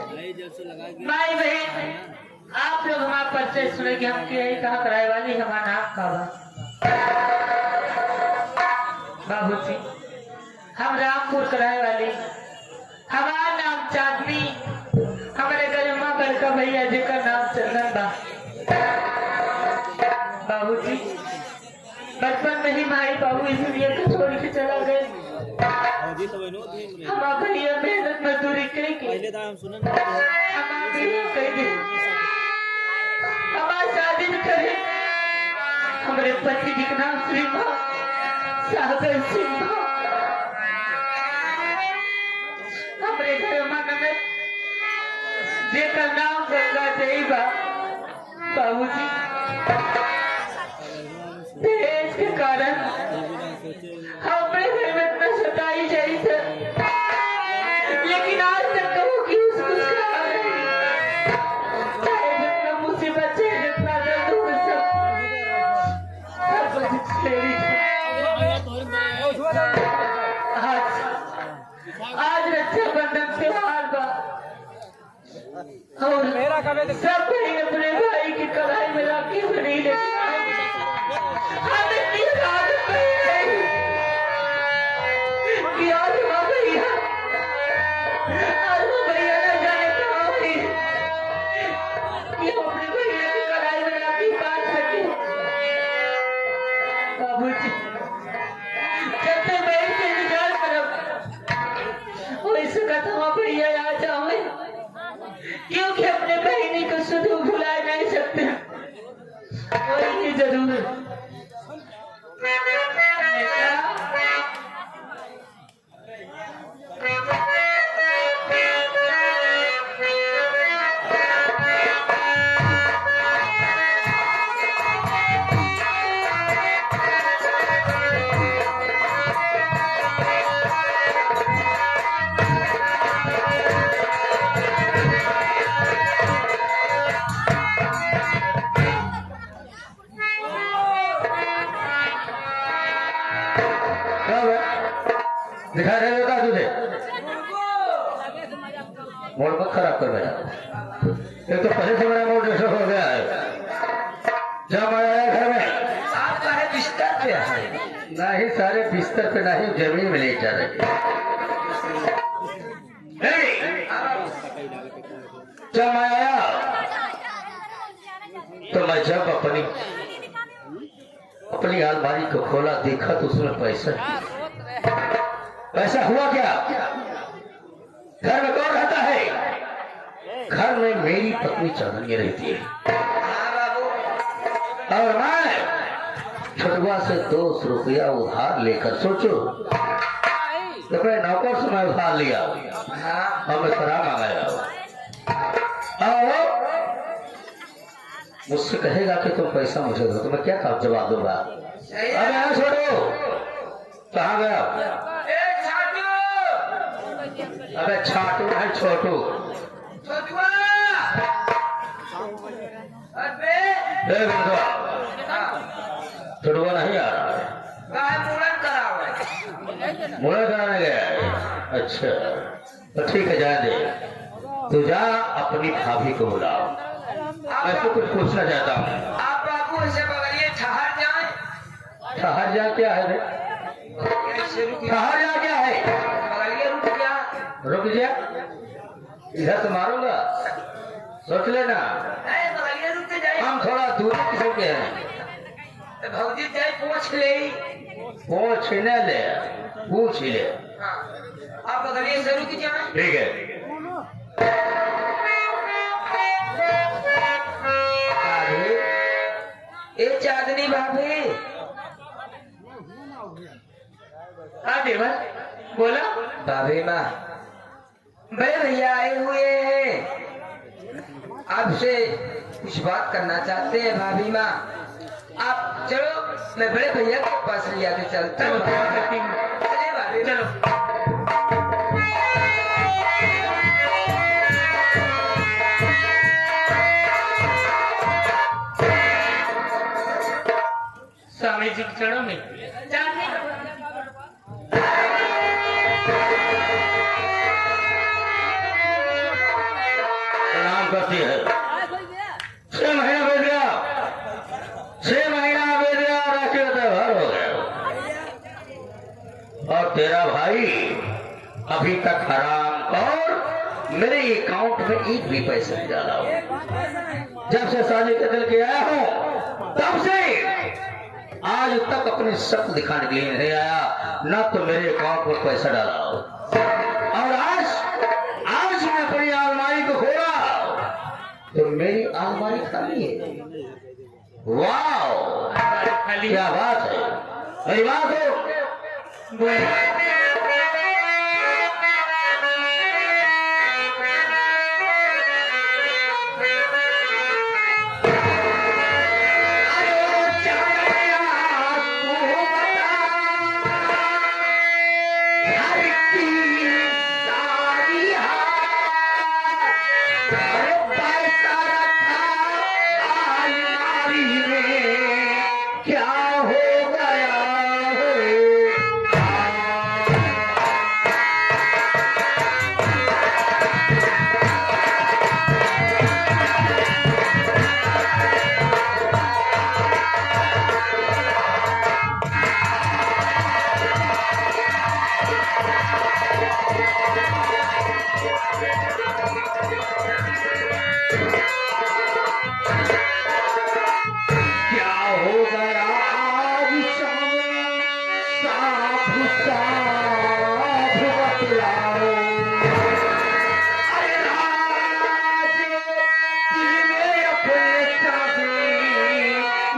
भाई बहन आप लोग हमारा परिचय सुने कि हम कहाँ कराए वाली हमारा नाम का बाबू जी हम रामपुर कराए वाले हमारा नाम चांदनी हमारे गजमा बड़का भैया जी का नाम चंदन बा बाबू जी बचपन में ही भाई बाबू इसलिए तो छोड़ के चला गए हमारा भैया मेहनत मजदूरी करेंगे हमारा शादी में करे हमारे पति जी का नाम श्री सागर सिंह हमारे घर में जेका नाम गंगा जई बा बाबूजी दहेज के कारण हमारे घर में इतना सताई जाई थे लेकिन आज तक कहूँ कि उसको जितना मुसीबत है जितना दर्द हो आज रक्षाबंधन त्योहार बा और सब बहन अपने भाई की कलाई में राखी बनी लेकिन हम इतनी आदत नहीं है कि आज वो भैया न जाने कहाँ हुई कि हम अपने भैया की कलाई में राखी बांध सके बाबूजी जब तक बहन से इंतजार करब वैसे कथा भैया आ जाओ क्योंकि अपने बहनी को शुद्ध भुला नहीं सकते वही जरूर दिखा रहे होगा तुझे मूड मत खराब कर बेटा। एक तो पहले से मेरा मूड डिस्टर्ब हो गया है। जब मैं आया घर में आप सारे बिस्तर पे है। नहीं सारे बिस्तर पे नहीं जमीन में लेट जा रहे। जब मैं आया तो मैं जब अपनी अलमारी को खोला देखा तो उसमें पैसा हुआ क्या? घर में कौन रहता है? घर में मेरी पत्नी चांदनी रहती है और मैं छुटवा से 200 रुपया उधार लेकर सोचो अपने नौकर से मैं उधार लिया और मैं शराब मंगाया और मुझसे कहेगा कि तुम पैसा मुझे दो तो मैं क्या जवाब दूंगा? अब यहाँ छोड़ो कहाँ गया? अबे छाटू है छोटू छोटुआ नहीं आ रहा है मुड़न कराने गया है। अच्छा तो ठीक है जाने दे तू जा अपनी भाभी को बुलाओ। मैं तो कुछ पूछना चाहता हूँ। आप बाबू ऐसे बगलिए ठहर जा क्या है रे? ठहर जा क्या है? बगलिए रुक जा इधर तो मारूंगा सोच लेना। बगलिए रुक जाए। हम थोड़ा दूर किसी के हैं। भौजी जाए पूछ ले पूछ ही ले। आप बगलिए से रुक जाए। ठीक है ए चांदनी भाभी बोला भाभी माँ बड़े भैया आए हुए हैं आपसे कुछ बात करना चाहते हैं। भाभी माँ आप चलो मैं बड़े भैया के पास ले आके चलता हूँ। चलिए भाभी चलो। स्वामी जी के चरणों में प्रणाम करती है। 6 महीना बीत गया 6 महीना बीत गया राशि का त्योहार हो गया और तेरा भाई अभी तक हराम और मेरे अकाउंट में एक भी पैसा नहीं डाला हो। जब से शादी के दिल के आया हूँ तब से आज तक अपनी शक्ल दिखाने के लिए नहीं आया न तो मेरे अकाउंट में पैसा डाला हो। और आज मैं अपनी अलमारी को खोला तो मेरी अलमारी खाली है। वाह क्या बात है मेरी बात हो।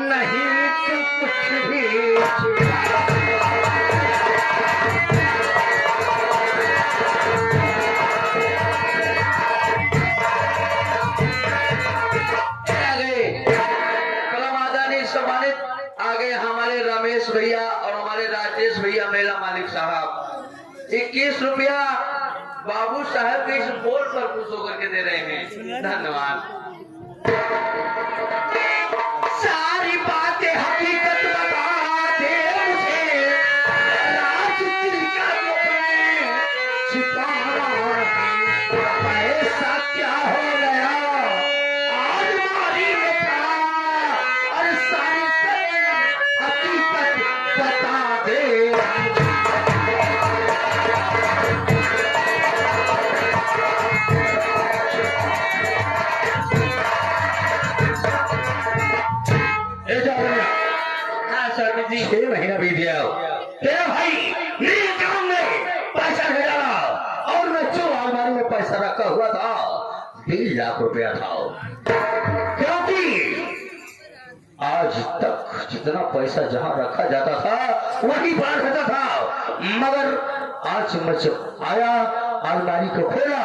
नहीं कुछ भी हमारे राजेश भैया मेला मालिक साहब 21 रुपया बाबू साहब के इस बोल पर खुश होकर के दे रहे हैं। धन्यवाद। सारी बातें हकीकत बता दे मुझे, राजनीति का जो मैं छिपा रहा हूं, पैसा क्या हो गया अलमारी में था, और सारी हकीकत बता दे। जी 6 महीना बीत गया तेरा भाई मेरे काम में पैसा नहीं डाला, और मैं जो अलमारी में पैसा रखा हुआ था 20 लाख रुपया था, क्योंकि आज तक जितना पैसा जहां रखा जाता था वहीं बाहर रहता था, मगर आज मैं जब आया अलमारी को खोला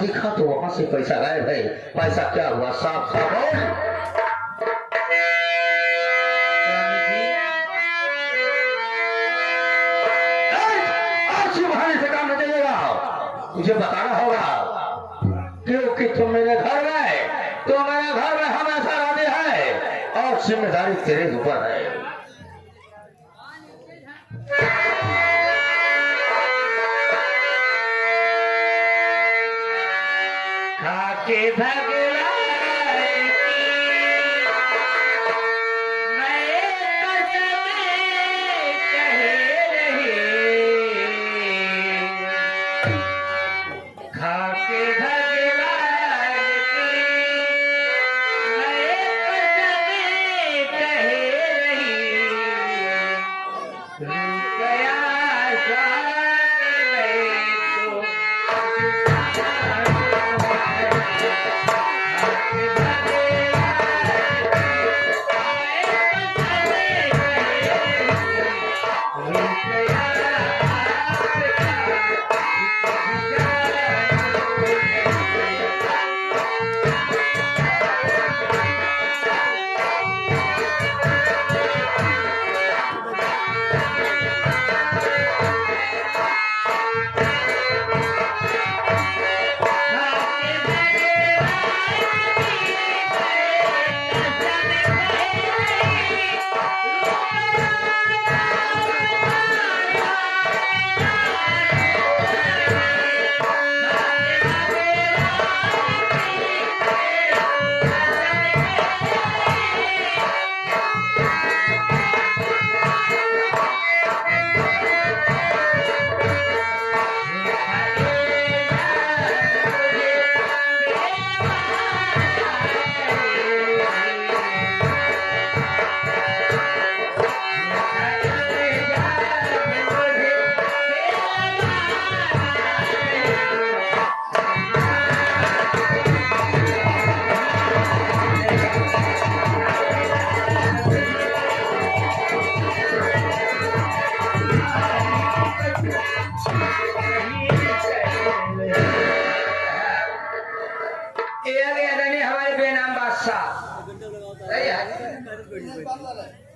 देखा तो वहां से पैसा गायब है। पैसा क्या हुआ साफ साफ बोल। मुझे बताना होगा, क्योंकि तुम मेरे घर में, तो मेरे घर में हमेशा रहते हैं और जिम्मेदारी तेरे ऊपर है। खाके भगला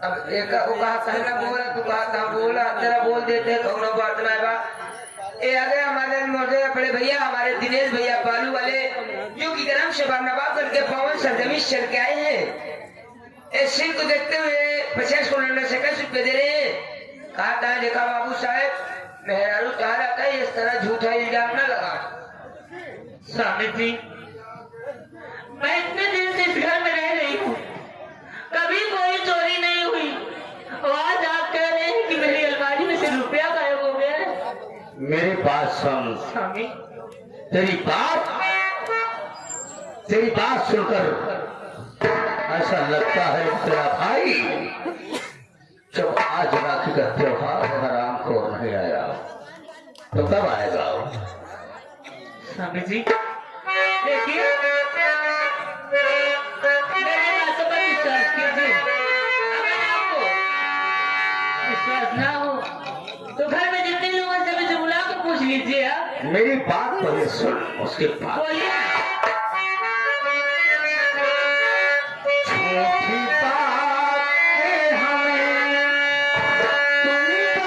अब एक को कहा कहना बोला तू कहा बोला तेरा बोल देते कौनो बात ना बा। ए आगे हमारे मोटे बड़े भैया हमारे दिनेश भैया बालू वाले जो की गरम से नवाब करके पवन सरजमी चल के आए हैं। इस सीन को देखते हुए 50 करोड़ से कैसे रुपए दे रहे हैं। कहा था देखा बाबू साहब मेहरारू चाह रहा था इस तरह झूठा इल्जाम न लगा। स्वामी जी मैं इतने दिन से इस घर में रह रही हूँ, कभी कोई चोरी नहीं हुई, आज आप कह रहे हैं कि मेरी अलमारी में से रुपया गायब हो गया है। मेरी बात सुन स्वामी, तेरी बात सुनकर ऐसा लगता है तेरा भाई जब आज राखी का त्योहार हराम को नहीं आया तो कब आएगा। स्वामी जी देखिए मेरे बातों पर विश्वास कीजिए, अगर आपको विश्वास ना हो तो घर में जितने लोगों से मुझे बुला कर पूछ लीजिए। आप मेरी बात पहले सुन उसके बाद बोलिए। छोटी बात हमें तुम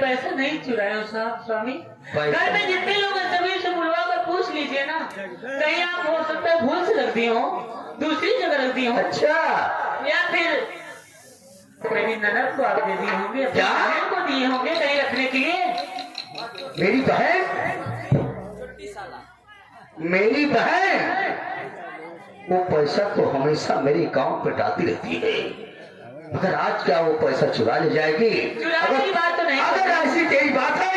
पैसा नहीं चुराया हूँ साहब स्वामी। घर में जितने लोग हैं सभी से बुलवा कर पूछ लीजिए ना, कहीं आप हो सकता है भूल से रख दी हो, दूसरी जगह रख दी हो। अच्छा, या फिर मेरी ननद को आप दे दिए होंगे, क्या बहन को दिए होंगे कहीं रखने के लिए। मेरी बहन वो पैसा तो हमेशा मेरे अकाउंट पे डालती रहती है, मगर आज क्या वो पैसा चुरा ले जाएगी? चुराने की बात तो नहीं। अगर ऐसी तेरी बात है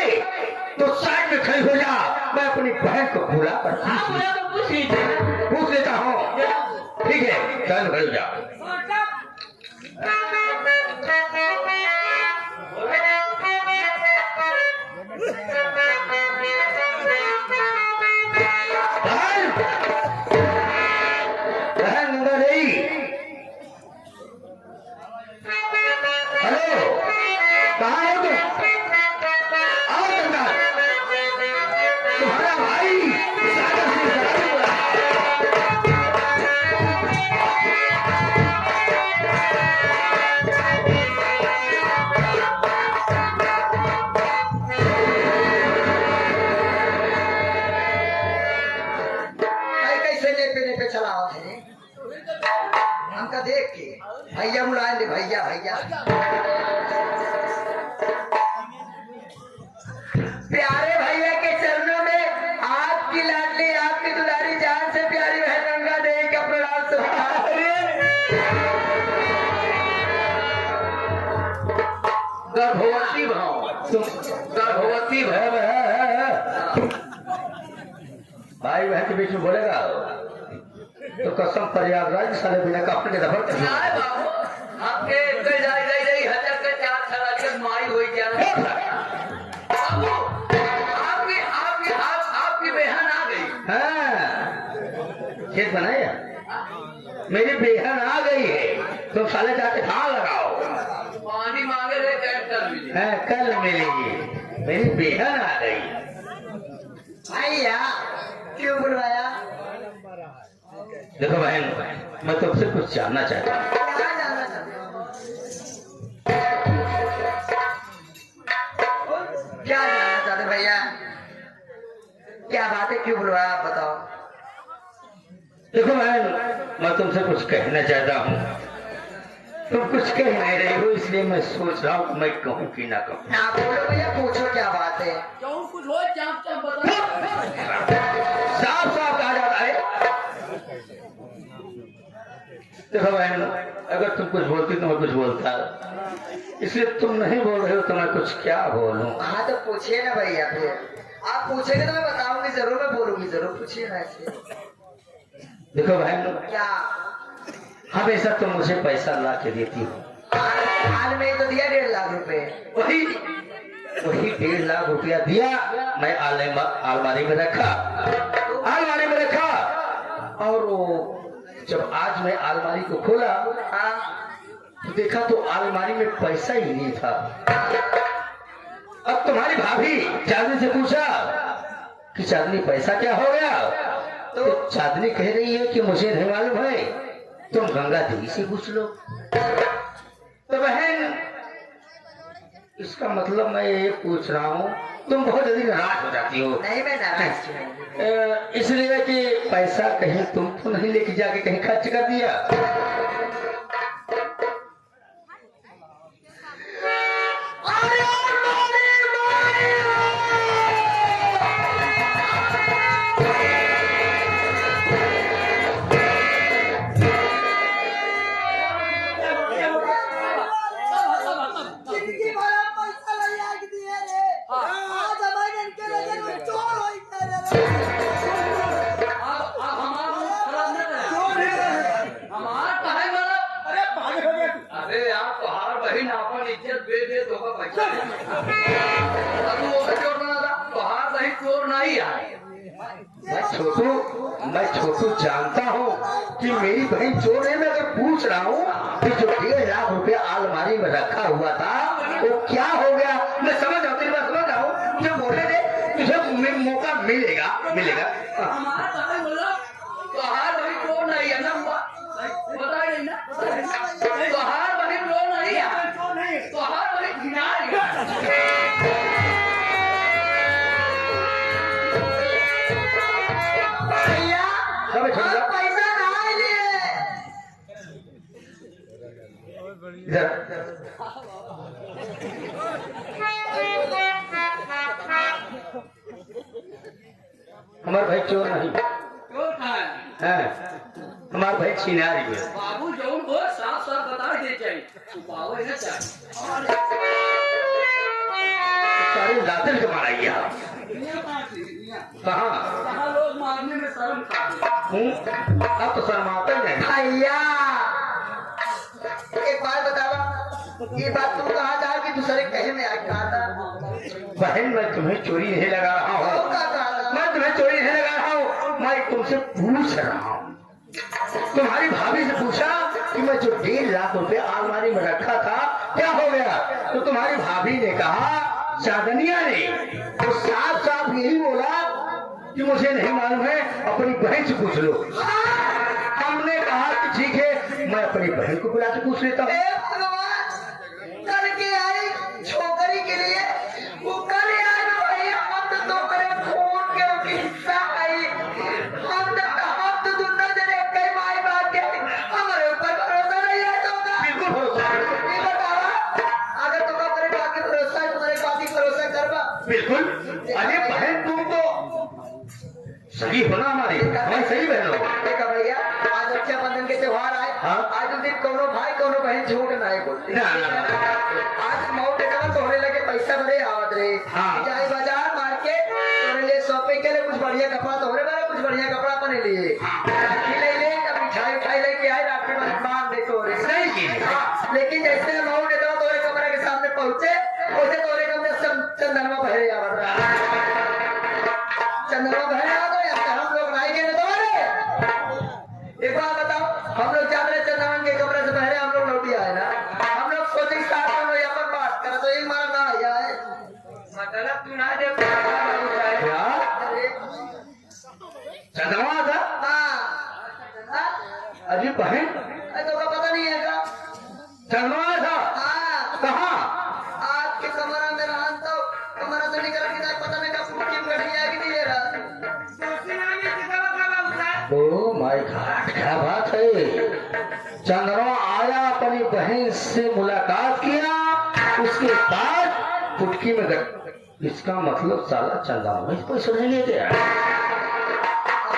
तो साइड में खड़ी हो जा, मैं अपनी बहन को बुला कर पूछ लीजिए। पूछ लेता हूँ। ठीक है, चल खड़ी जा। हमका देख के भैया बुलाए, भैया भैया प्यारे भैया के चरणों में आपकी लाडली, आपकी दुलारी जान से प्यारी बहन गंगा देवी का प्रणाम। गर्भवती भाई बहन के बीच में बोलेगा तो कसम प्रयागराज साले बिना कपड़े के दफर कर आपके हजार का 4 साल माई हो गया। आपकी बहन आ गई। हाँ, खेत बनाया, मेरी बहन आ गई है, तुम साले जाके धान लगाओ। पानी मांगे रहे, कल मिलेगी। मेरी बहन आ गई। भैया क्यों बुलवाया? देखो बहन, मैं तुमसे कुछ जानना चाहता हूँ। क्या जानना चाहते हो? क्या जानना चाहते भैया? क्या बात है, क्यों बुलवाया आप बताओ। देखो बहन, मैं तुमसे कुछ कहना चाहता हूँ, तुम कुछ कह नहीं रही हो, इसलिए मैं सोच रहा हूँ मैं कहूँ कि ना कहूँ। ना बोलो भैया, पूछो क्या बात है। कुछ हो साफ साफ कहा जाता है। देखो बहन, अगर तुम कुछ बोलती तो मैं कुछ बोलता, इसलिए तुम नहीं बोल रहे हो तो मैं कुछ क्या बोलूं। हाँ तो पूछिए ना भैया, फिर आप पूछेंगे तो मैं बताऊंगी जरूर, मैं बोलूंगी जरूर, पूछिए ना ऐसे। देखो बहन, क्या हमेशा तुम मुझे पैसा ला के देती हो। हाल में तो दिया 1.5 लाख रुपए। वही 1.5 लाख रुपया दिया, मैं अलमारी में रखा, और वो जब आज मैं अलमारी को खोला तो देखा तो अलमारी में पैसा ही नहीं था। अब तुम्हारी भाभी चांदनी से पूछा कि चांदनी पैसा क्या हो गया, तो चांदनी कह रही है कि मुझे नहीं मालूम है, तुम गंगा देवी से पूछ लो। तो बहन, इसका मतलब मैं ये पूछ रहा हूँ, तुम बहुत जल्दी नाराज हो जाती हो। नहीं, मैं नाराज नहीं। इसलिए कि पैसा कहीं तुम तो नहीं लेके जाके कहीं खर्च कर दिया। जिंदगी भर हम पैसा ले आके दिए रे आज हमारे इनके नजर में चोर होई करे रे अरे यार तोहार बहन अपन इज्जत दे दे तो का पैसा तू वो चोर बना था तोहार बहन चोर नहीं है। मैं छोटू जानता हूँ कि मेरी बहन चोर है। मैं अगर पूछ रहा हूँ कि जो 1.5 लाख रुपया अलमारी में रखा हुआ था वो क्या हो गया, मैं समझ जाऊँ, तेरी बात समझ जाऊँ। मुझे बोले दे, तुझे मौका मिलेगा मिलेगा। तोहार बहन चोर नहीं है ना बता नहीं ना तोहार बहन चोर नहीं है तोहार बहन घिनार है। समझ समझा? पैसा ना लिए इधर हमारा भाई चोर नहीं चोर कहाँ है है, हमारा भाई छिनारी है। बाबू जौन को साफ साफ बता दे चाहिए छुपाओ है ना चाहिए सारे लातिल के मारा गया। कहाँ कहाँ लोग मारने में शर्म खाते हूँ, अब तो शर्माते ही नहीं। भैया एक बात बतावा ये बात तुम कहा था कि दूसरे कहे में आज कहा था बहन मैं तुम्हें चोरी नहीं लगा रहा और हूँ, क्या कहा था मैं तुम्हें चोरी नहीं लगा रहा हूँ। मैं तुमसे पूछ रहा हूँ, तुम्हारी भाभी से पूछा कि मैं जो 1.5 लाख रुपया अलमारी में रखा था क्या हो गया, तो तुम्हारी भाभी ने कहा, चांदनिया ने तो साफ साफ यही बोला कि मुझे नहीं मालूम है, अपनी बहन से पूछ लो। हमने कहा कि ठीक है, मैं अपनी बहन को बुला के पूछ लेता हूँ। ए भगवान करके आई छोकरी के लिए वो कर आई ना भैया हम तो करे फोन के किस्सा आई हम तो दुनिया जने कई माई बात के हमारे ऊपर भरोसा नहीं है तो का बिल्कुल भरोसा है। ये बतावा अगर तुम अपने बाकी भरोसा है तुम्हारे बाकी भरोसा करवा बिल्कुल। अरे बहन तुम तो सही हो ना, हमारी सही बहन हो। देखा भैया आज रक्षाबंधन के त्योहार आए हाँ। आज उस दिन कोनो भाई कोनो बहन झूठ ना है बोलती ना, ना, ना। आज माउंट एवरेस्ट तो होने लगे पैसा भरे आवत रहे हाँ। जाए बाजार मार्केट तोरे लिए शॉपिंग के लिए कुछ बढ़िया कपड़ा तो होने वाला कुछ बढ़िया कपड़ा अपने लिए राखी ले ले कभी मिठाई उठाई लेके आए राखी बांध दे तोरे सही चीज है। हाँ, लेकिन जैसे माउंट एवरेस्ट तोरे कमरे के सामने पहुंचे वैसे तोरे कमरे चंदनमा भरे आवत रहा चंदनमा भरे आवत रहा हम लोग राय के तोरे एक बात बताओ हम लोग जाते रहे चंदन के कमरे से पहले हम लोग लौटी आए ना हम लोग सोचे साथ हम लोग अपन बात करें तो एक मारा ना आया है मतलब तू ना दे क्या चंद्रमा था? हाँ अजी बहन तो का पता नहीं है का चंद्रमा था हाँ कहाँ? आपके कमरा में रहा तो कमरा से निकल के पता नहीं कब की गठिया की नहीं रहा ओ माय गॉड, क्या बात है। चंद्रमा आया, अपनी बहन से मुलाकात किया, उसके बाद फुटकी में गट। इसका मतलब साला चंद्रमा इस पैसे नहीं लेते हैं।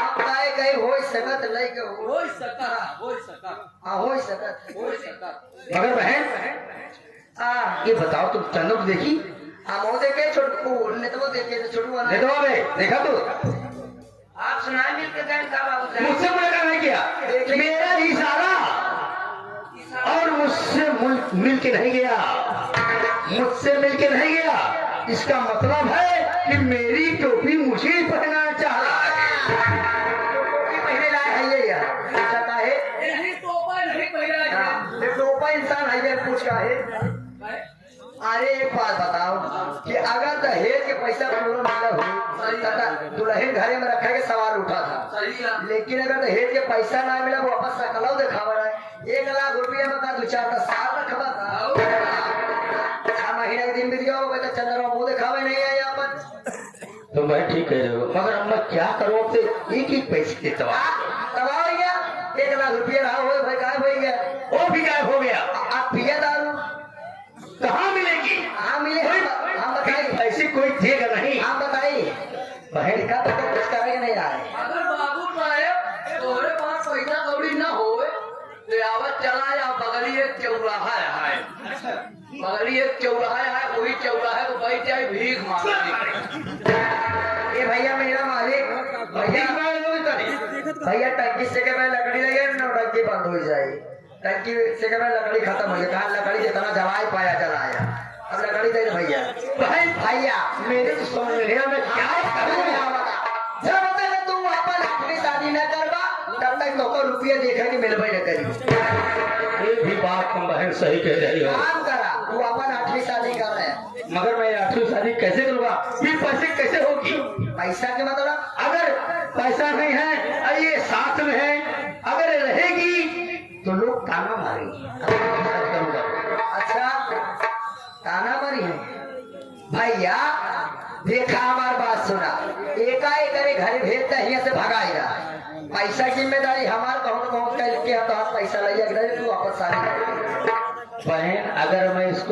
आप काहे कहीं हो सकत नहीं के हो सका हाँ हो सकत मगर बहन ये बताओ, तुम चंद्र को देखी? हम हो देखे छोटू ने तो देखे छोटू वाला देखो बे, देखा तू? आप सुनाए मिल के गए का बाबू साहब मुझसे मुलाकात नहीं किया, मेरा इशारा और मुझसे मिल के नहीं गया, मुझसे मिल के नहीं गया। इसका मतलब है कि मेरी टोपी मुझे ही पहनाना चाह रहा है। टोपी पहने लायक है ये यार पूछा का है नहीं टोपा नहीं पहना हाँ, ये टोपा इंसान है ये पूछ का है अरे एक बात बताओ कि अगर दहेज के पैसा पूरा मिला हो तो दुल्हन घरे में रखे के सवाल उठा था सही है लेकिन अगर दहेज के पैसा ना मिला वो वापस सकलाओ दिखावा रहा है 1 लाख रुपया में का 2-4 साल रखवा था 6 महीने के दिन बीत गया हो तो चंद्रमा मुंह दिखावे नहीं है यहाँ पर तो मैं ठीक कह रहे हो, मगर अब मैं क्या करूँ? अब से एक पैसे देता हूँ। तबाह हो गया 1 लाख रुपया रहा हो भाई गायब हो गया वो भी गायब हो गया। आप पिया दारू कहाँ मिलेगी? हाँ मिले मगर ये चौराहा है, वही चौराहे को बैठ जाए भीख मांगने। ये भैया मेरा मालिक भैया भैया टंकी से के मैं लकड़ी लगे टंकी बंद हो जाए। टंकी से के मैं लकड़ी खत्म हो जाए। कहा लकड़ी जितना जवाई पाया चलाया। अब लकड़ी दे दे भैया। भैया मेरे तो समझ में मैं क्या करूँ जब तक तू अपन अपनी शादी न करवा तब तक तो रुपया देखा कि मिलबे न करी। ये भी बात तुम बहन सही कह रही हो। काम करा तू अपन 8वीं शादी कर रहे मगर मैं 8वीं शादी कैसे करूँगा? ये पैसे कैसे होगी? पैसा के मतलब अगर पैसा नहीं है और ये साथ में है, अगर रहेगी तो लोग ताना मारेंगे। अच्छा ताना मारी है भैया। देखा हमारी बात सुना एकाएक करे घर भेजता यहाँ से भगाएगा। पैसा की जिम्मेदारी हमार कहूँ करके तो पैसा लिया तू वापस शादी कर। बहन अगर मैं इसको